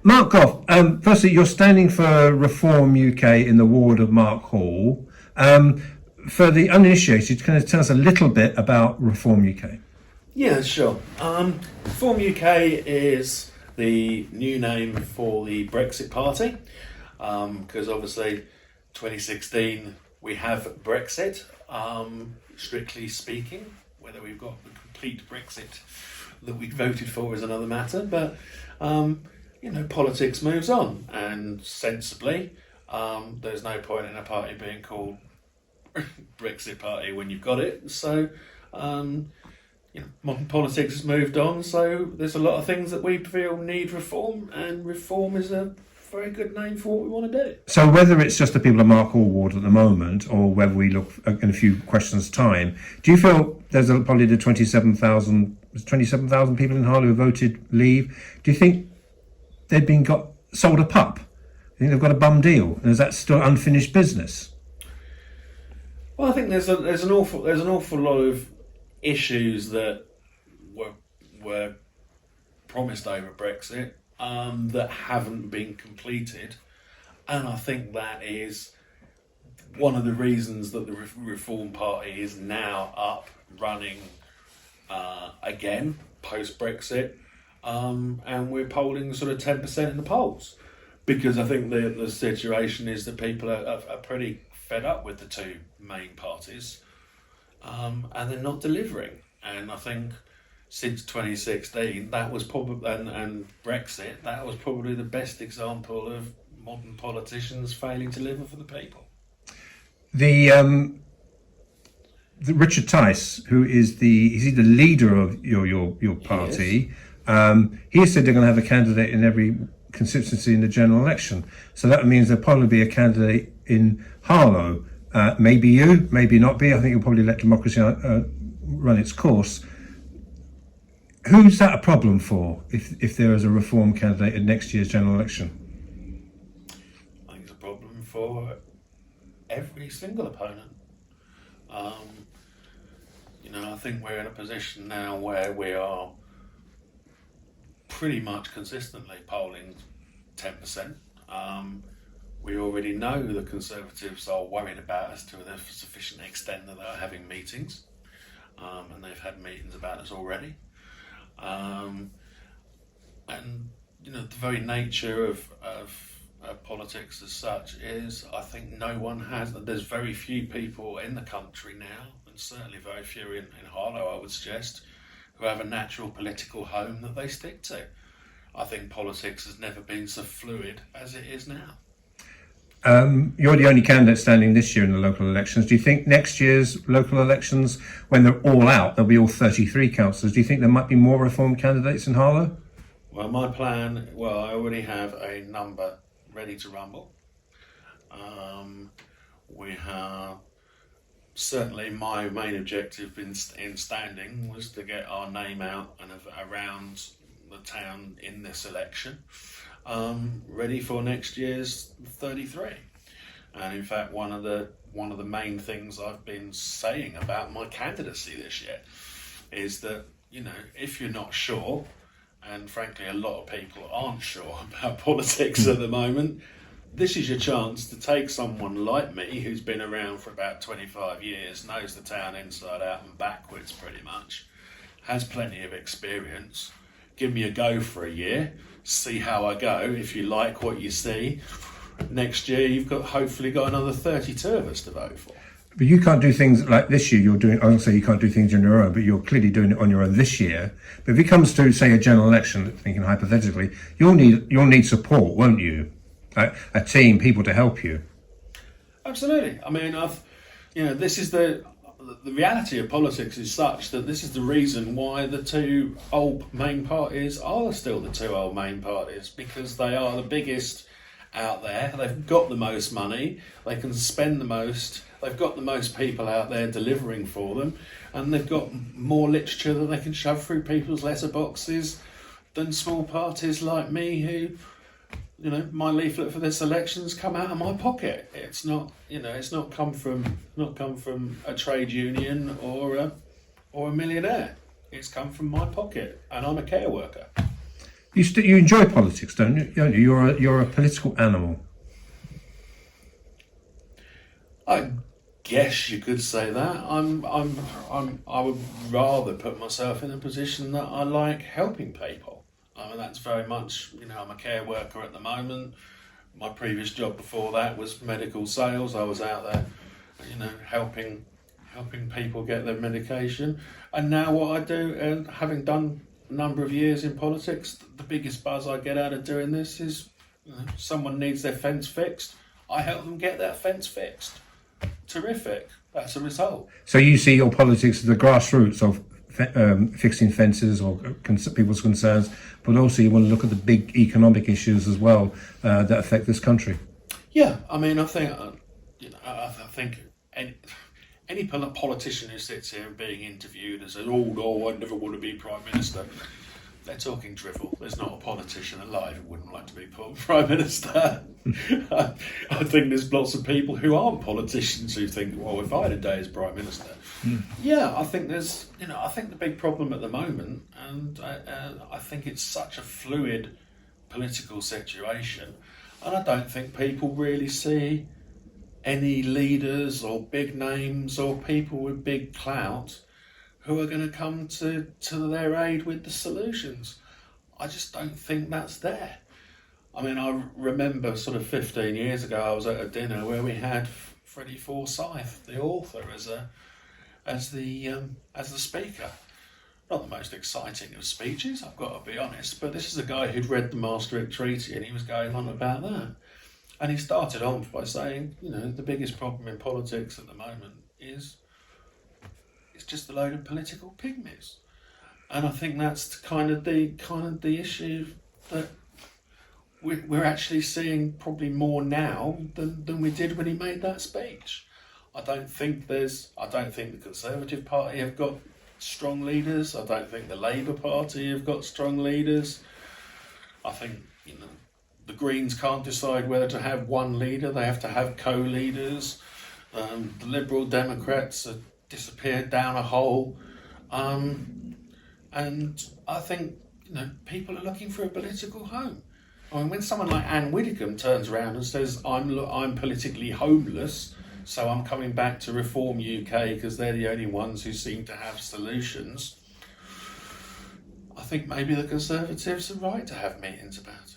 Mark Gough, firstly, you're standing for Reform UK in the ward of Mark Hall. For the uninitiated, can you tell us a little bit about Reform UK? Yeah, sure. Reform UK is the new name for the Brexit Party, because obviously 2016 we have Brexit, strictly speaking. Whether we've got the complete Brexit that we voted for is another matter, but politics moves on, and sensibly, there's no point in a party being called Brexit Party when you've got it. So, modern politics has moved on, so there's a lot of things that we feel need reform, and reform is a very good name for what we want to do. So whether it's just the people of Mark Hall ward at the moment, or whether we look in a few questions' time, do you feel there's probably the 27,000 people in Harlow who voted leave? Do you think they've got sold a pup? Do you think they've got a bum deal? And is that still unfinished business? Well, I think there's an awful lot of issues that were promised over Brexit that haven't been completed, and I think that is one of the reasons that the Reform Party is now up running again post Brexit, and we're polling sort of 10% in the polls, because I think the situation is that people are pretty fed up with the two main parties, and they're not delivering. And I think since 2016, that was probably and Brexit, that was probably the best example of modern politicians failing to deliver for the people. The Richard Tice, who is the leader of your party, he has said they're going to have a candidate in every constituency in the general election. So that means there'll probably be a candidate in Harlow. Maybe you, maybe not be. I think you'll probably let democracy run its course. Who's that a problem for if there is a Reform candidate in next year's general election? I think it's a problem for every single opponent. I think we're in a position now where we are pretty much consistently polling 10%. We already know the Conservatives are worried about us to a sufficient extent that they're having meetings, and they've had meetings about us already. And the very nature of politics as such is, I think there's very few people in the country now, and certainly very few in Harlow, I would suggest, who have a natural political home that they stick to. I think politics has never been so fluid as it is now. You're the only candidate standing this year in the local elections. Do you think next year's local elections, when they're all out, there'll be all 33 councillors, do you think there might be more Reform candidates in Harlow? Well, my plan, I already have a number ready to rumble. We have, certainly my main objective in standing was to get our name out and around the town in this election, ready for next year's 33. And in fact, one of the main things I've been saying about my candidacy this year is that, if you're not sure, and frankly a lot of people aren't sure about politics at the moment, this is your chance to take someone like me, who's been around for about 25 years, knows the town inside out and backwards pretty much, has plenty of experience. Give me a go for a year, see how I go. If you like what you see, next year you've hopefully got another 32 of us to vote for. But you can't do things like this year. I don't say you can't do things on your own, but you're clearly doing it on your own this year. But if it comes to, say, a general election, thinking hypothetically, you'll need support, won't you? A team, people to help you. Absolutely. I mean, this is the reality of politics is such that this is the reason why the two old main parties are still the two old main parties, because they are the biggest out there. They've got the most money, they can spend the most, they've got the most people out there delivering for them, and they've got more literature that they can shove through people's letterboxes than small parties like me who, my leaflet for this election's come out of my pocket. It's not come from a trade union or a millionaire. It's come from my pocket, and I'm a care worker. You enjoy politics, don't you? Don't you? You're a political animal. I guess you could say that. I would rather put myself in a position that I like helping people. I mean, that's very much, I'm a care worker at the moment. My previous job before that was medical sales. I was out there, helping people get their medication. And now what I do, and having done a number of years in politics, the biggest buzz I get out of doing this is, someone needs their fence fixed. I help them get that fence fixed. Terrific. That's a result. So you see your politics as the grassroots of fixing fences or people's concerns, but also you want to look at the big economic issues as well that affect this country. Yeah, I mean, I think, I think any politician who sits here being interviewed and says, "Oh no, I never want to be Prime Minister," they're talking drivel. There's not a politician alive who wouldn't like to be Prime Minister. I think there's lots of people who aren't politicians who think, well, if I had a day as Prime Minister. Yeah, I think there's, I think the big problem at the moment, and I think it's such a fluid political situation, and I don't think people really see any leaders or big names or people with big clout who are going to come to their aid with the solutions. I just don't think that's there. I mean, I remember sort of 15 years ago, I was at a dinner where we had Freddie Forsyth, the author, as the speaker. Not the most exciting of speeches, I've got to be honest, but this is a guy who'd read the Maastricht Treaty and he was going on about that. And he started off by saying, the biggest problem in politics at the moment is it's just a load of political pygmies. And I think that's kind of the issue that we're actually seeing probably more now than we did when he made that speech. I don't think the Conservative Party have got strong leaders. I don't think the Labour Party have got strong leaders. I think, the Greens can't decide whether to have one leader. They have to have co-leaders. The Liberal Democrats have disappeared down a hole. And I think, people are looking for a political home. I mean, when someone like Anne Widdecombe turns around and says, I'm politically homeless, so I'm coming back to Reform UK because they're the only ones who seem to have solutions, I think maybe the Conservatives are right to have meetings about it.